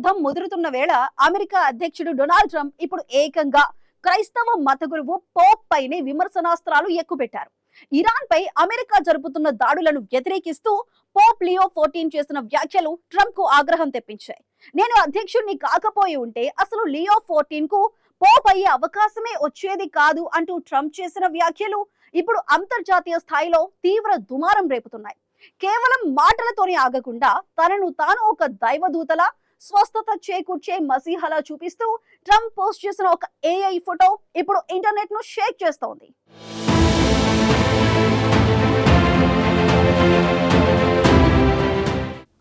యుద్ధం ముదురుతున్న వేళ అమెరికా అధ్యక్షుడు డొనాల్డ్ ట్రంప్ ఇప్పుడు ఏకంగా క్రైస్తవ మత గురువు పోప్ పైనే విమర్శనాస్త్రాలు ఎక్కుపెట్టారు. ఇరాన్ పై అమెరికా జరుపుతున్న దాడులను వ్యతిరేకిస్తూ పోప్ లియో 14 చేసిన వ్యాఖ్యలు ట్రంప్ కు ఆగ్రహం తెప్పించాయి. నేను అధ్యక్షుడిని కాకపోయి ఉంటే అసలు లియో 14 కు పోప్ అయ్యే అవకాశమే వచ్చేది కాదు అంటూ ట్రంప్ చేసిన వ్యాఖ్యలు ఇప్పుడు అంతర్జాతీయ స్థాయిలో తీవ్ర దుమారం రేపుతున్నాయి. కేవలం మాటలతోనే ఆగకుండా తనను తాను ఒక దైవదూతలా స్వస్థత చేకూర్చే మసీహలా చూపిస్తూ ట్రంప్ పోస్ట్ చేసిన ఒక ఏఐ ఫోటో ఇప్పుడు ఇంటర్నెట్ ను షేక్ చేస్తోంది.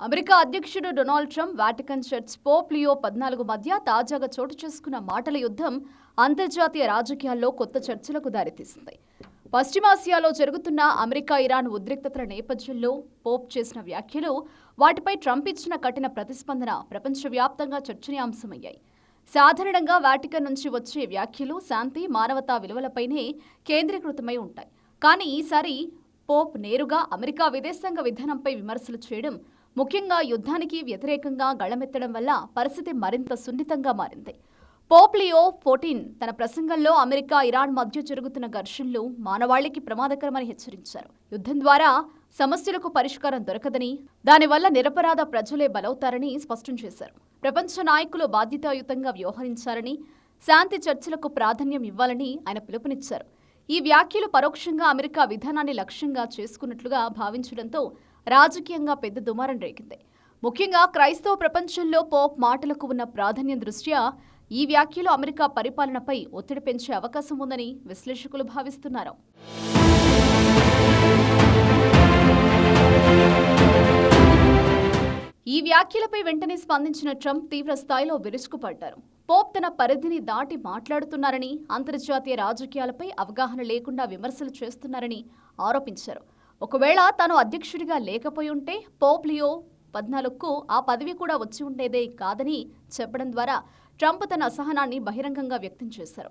అమెరికా అధ్యక్షుడు Donald Trump Vatican church Pope Leo 14 మధ్య తాజాగా చోటు చేసుకున్న మాటల యుద్ధం అంతర్జాతీయ రాజకీయాల్లో కొత్త చర్చలకు దారితీసింది. పశ్చిమాసియాలో జరుగుతున్న అమెరికా ఇరాన్ ఉద్రిక్తతల నేపథ్యంలో పోప్ చేసిన వ్యాఖ్యలు, వాటిపై ట్రంప్ ఇచ్చిన కఠిన ప్రతిస్పందన ప్రపంచవ్యాప్తంగా చర్చనీయాంశమయ్యాయి. సాధారణంగా వాటికన్ నుంచి వచ్చే వ్యాఖ్యలు శాంతి, మానవతా విలువలపైనే కేంద్రీకృతమై ఉంటాయి. కానీ ఈసారి పోప్ నేరుగా అమెరికా విదేశాంగ విధానంపై విమర్శలు చేయడం, ముఖ్యంగా యుద్ధానికి వ్యతిరేకంగా గళమెత్తడం వల్ల పరిస్థితి మరింత సున్నితంగా మారింది. పోప్ లియో 14 తన ప్రసంగంలో అమెరికా ఇరాన్ మధ్య జరుగుతున్న ఘర్షణలు మానవాళికి ప్రమాదకరమని హెచ్చరించారు. యుద్ధం ద్వారా సమస్యలకు పరిష్కారం దొరకదని, దానివల్ల నిరపరాధ ప్రజలే బలవుతారని స్పష్టం చేశారు. ప్రపంచ నాయకులు బాధ్యతాయుతంగా వ్యవహరించారని, శాంతి చర్చలకు ప్రాధాన్యం ఇవ్వాలని ఆయన పిలుపునిచ్చారు. ఈ వ్యాఖ్యలు పరోక్షంగా అమెరికా విధానాన్ని లక్ష్యంగా చేసుకున్నట్లుగా భావించడంతో రాజకీయంగా పెద్ద దుమారం రేగింది. ముఖ్యంగా క్రైస్తవ ప్రపంచంలో పోప్ మాటలకు ఉన్న ప్రాధాన్యం దృష్ట్యా ఈ వ్యాఖ్యలు అమెరికా పరిపాలనపై ఒత్తిడి పెంచే అవకాశం ఉందని విశ్లేషకులు భావిస్తున్నారు. ఈ వ్యాఖ్యలపై వెంటనే స్పందించిన ట్రంప్ తీవ్ర స్థాయిలో విరుచుకుపడ్డారు. పోప్ తన పరిధిని దాటి మాట్లాడుతున్నారని, అంతర్జాతీయ రాజకీయాలపై అవగాహన లేకుండా విమర్శలు చేస్తున్నారని ఆరోపించారు. ఒకవేళ తాను అధ్యక్షుడిగా లేకపోయి ఉంటే పోప్ లియో 14కు ఆ పదవి కూడా వచ్చి ఉండేదే కాదని చెప్పడం ద్వారా ట్రంప్ తన అసహనాన్ని బహిరంగంగా వ్యక్తం చేశారు.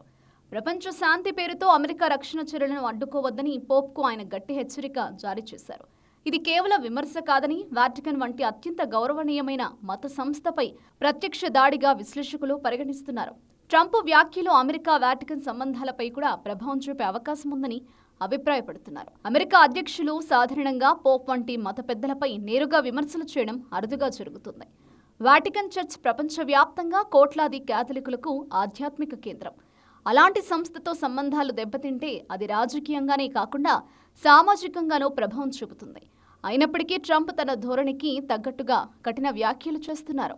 ప్రపంచ శాంతి పేరుతో అమెరికా రక్షణ చర్యలను అడ్డుకోవద్దని పోప్కు ఆయన గట్టి హెచ్చరిక జారీ చేశారు. ఇది కేవలం విమర్శ కాదని, వాటికన్ వంటి అత్యంత గౌరవనీయమైన మత సంస్థపై ప్రత్యక్ష దాడిగా విశ్లేషకులు పరిగణిస్తున్నారు. ట్రంప్ వ్యాఖ్యలు అమెరికా వాటికన్ సంబంధాలపై కూడా ప్రభావం చూపే అవకాశం ఉందని అభిప్రాయపడుతున్నారు. అమెరికా అధ్యక్షులు సాధారణంగా పోప్ వంటి మత పెద్దలపై నేరుగా విమర్శలు చేయడం అరుదుగా జరుగుతుంది. వాటికన్ చర్చ్ ప్రపంచవ్యాప్తంగా కోట్లాది క్యాథలికులకు ఆధ్యాత్మిక కేంద్రం. అలాంటి సంస్థతో సంబంధాలు దెబ్బతింటే అది రాజకీయంగానే కాకుండా సామాజికంగానూ ప్రభావం చూపుతుంది. అయినప్పటికీ ట్రంప్ తన ధోరణికి తగ్గట్టుగా కఠిన వ్యాఖ్యలు చేస్తున్నారు.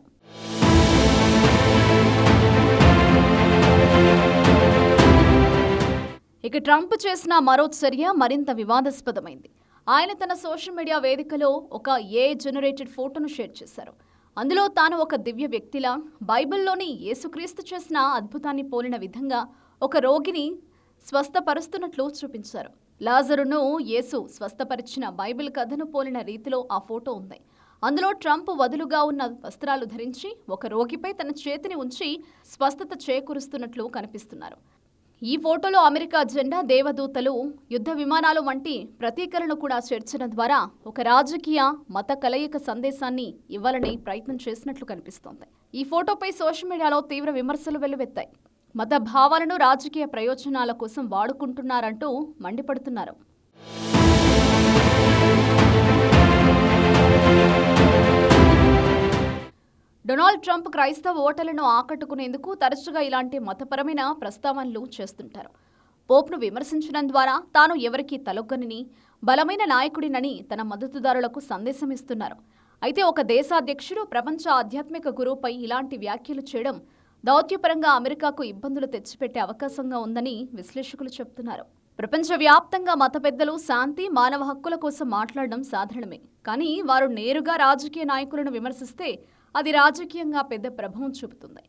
ఇక ట్రంప్ చేసిన మరో చర్య మరింత వివాదాస్పదమైంది. ఆయన తన సోషల్ మీడియా వేదికలో ఒక ఏఐ జనరేటెడ్ ఫోటోను షేర్ చేశారు. అందులో తాను ఒక దివ్య వ్యక్తిలా బైబిల్లోని యేసుక్రీస్తు చేసిన అద్భుతాన్ని పోలిన విధంగా ఒక రోగిని స్వస్థపరుస్తున్నట్లు చూపించారు. లాజరును యేసు స్వస్థపరిచిన బైబిల్ కథను పోలిన రీతిలో ఆ ఫోటో ఉంది. అందులో ట్రంప్ వదులుగా ఉన్న వస్త్రాలు ధరించి ఒక రోగిపై తన చేతిని ఉంచి స్వస్థత చేకూరుస్తున్నట్లు కనిపిస్తున్నారు. ఈ ఫోటోలో అమెరికా జెండా, దేవదూతలు, యుద్ధ విమానాలు వంటి ప్రతీకలను కూడా చేర్చడం ద్వారా ఒక రాజకీయ మత కలయిక సందేశాన్ని ఇవ్వాలని ప్రయత్నం చేసినట్లు కనిపిస్తోంది. ఈ ఫోటోపై సోషల్ మీడియాలో తీవ్ర విమర్శలు వెల్లువెత్తాయి. మత భావాలను రాజకీయ ప్రయోజనాల కోసం వాడుకుంటున్నారంటూ మండిపడుతున్నారు. డొనాల్డ్ ట్రంప్ క్రైస్తవ ఓటర్లను ఆకట్టుకునేందుకు తరచుగా ఇలాంటి మతపరమైన ప్రస్తావనలు చేస్తుంటారు. పోప్ను విమర్శించడం ద్వారా తాను ఎవరికీ తలొగ్గనని, బలమైన నాయకుడినని తన మద్దతుదారులకు సందేశం ఇస్తున్నారు. అయితే ఒక దేశాధ్యక్షుడు ప్రపంచ ఆధ్యాత్మిక గురువుపై ఇలాంటి వ్యాఖ్యలు చేయడం దౌత్యపరంగా అమెరికాకు ఇబ్బందులు తెచ్చిపెట్టే అవకాశంగా ఉందని విశ్లేషకులు చెబుతున్నారు. ప్రపంచవ్యాప్తంగా మత పెద్దలు శాంతి, మానవ హక్కుల కోసం మాట్లాడడం సాధారణమే. కానీ వారు నేరుగా రాజకీయ నాయకులను విమర్శిస్తే అది రాజకీయంగా పెద్ద ప్రభావం చూపుతుంది.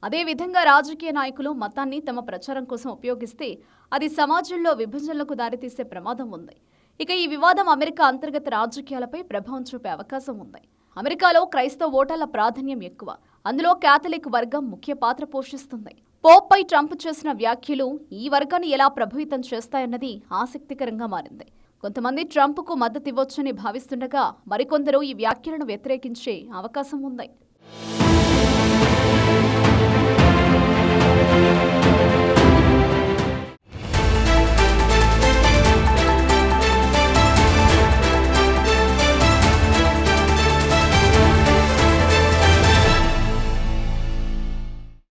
అదేవిధంగా రాజకీయ నాయకులు మతాన్ని తమ ప్రచారం కోసం ఉపయోగిస్తే అది సమాజంలో విభజనలకు దారితీసే ప్రమాదం ఉంది. ఇక ఈ వివాదం అమెరికా అంతర్గత రాజకీయాలపై ప్రభావం చూపే అవకాశం ఉంది. అమెరికాలో క్రైస్తవ ఓటర్ల ప్రాధాన్యం ఎక్కువ. అందులో క్యాథలిక్ వర్గం ముఖ్య పాత్ర పోషిస్తుంది. పోప్ పై ట్రంప్ చేసిన వ్యాఖ్యలు ఈ వర్గాన్ని ఎలా ప్రభావితం చేస్తాయన్నది ఆసక్తికరంగా మారింది. కొంతమంది ట్రంప్కు మద్దతివ్వొచ్చని భావిస్తుండగా మరికొందరు ఈ వ్యాఖ్యలను వ్యతిరేకించే అవకాశం ఉంది.